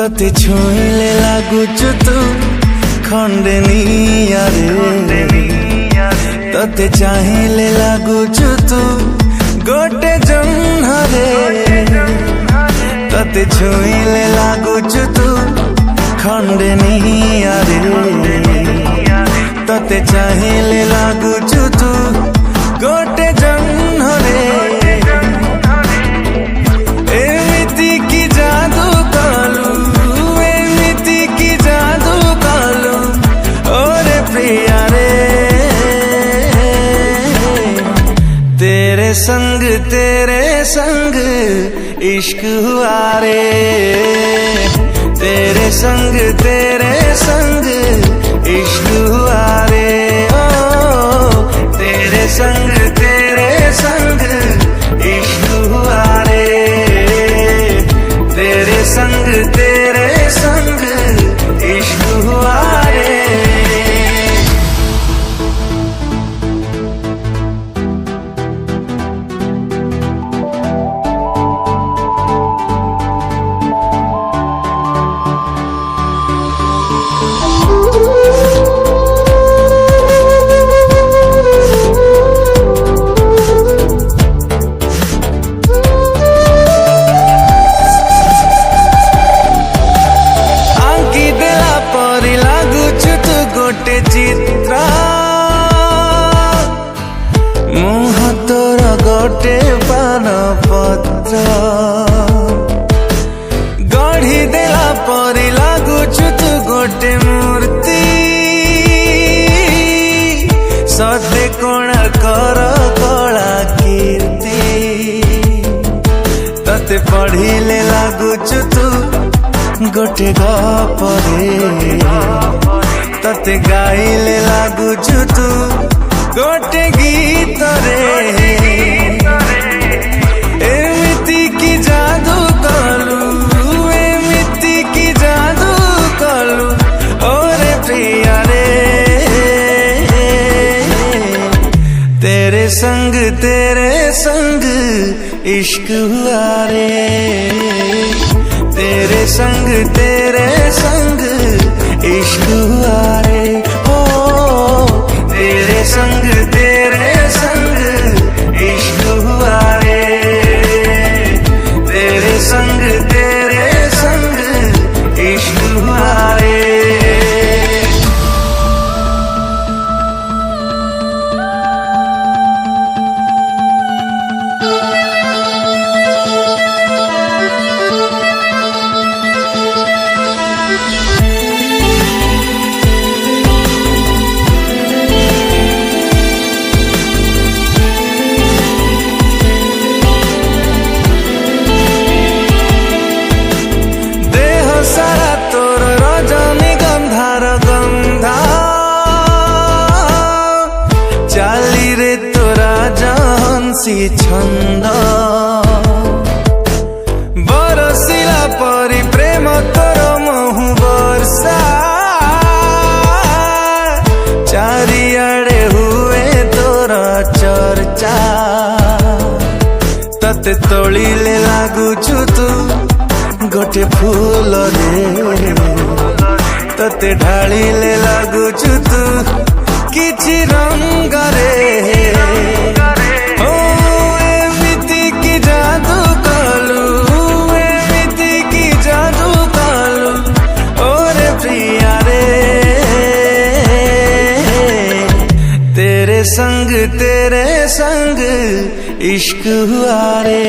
तते छुईले लागुचु तू खंडे नियारे तते चाहिले लागुचु तू गोटे जन्हरे तते छुईले लागुचु तू खंडे नियारे तते चाहिले लागुचु तू गोटे जन्हरे तेरे संग इश्क हुआ रे तेरे संग इश्क हुआ रे ओ तेरे संग इश्क हुआ रे तेरे संग इश्क हुआ रे। चित्र मुह तोर गोटे पान पत्र गढ़ी देला परी लागुचु तू गोटे मूर्ति सते कोणा कर कला कीर्ति तते पढ़िले लागुचु तू गोटे गपरे तते गाइले लागुचु तू गोटे गीत रे एमिति की जादू कलु ओरे प्रिया रे तेरे संग इश्क हुआ रे तेरे संग इश्क हुआ रे ओ तेरे संग इश्क हुआ रे तेरे संग इश्क हुआ रे। चाली रे तोरा जहंसी छंद बरसिला परी प्रेम तोर महु वर्षा चारियाड़े हुए तोर चर्चा तते तोलिले लागुचु तू गोटे फूल रे तते ढालिले लागुचु तू किछि रंग रे ओ एमिति की जादू कलु ओरे प्रिया रे तेरे संग इश्क हुआ रे।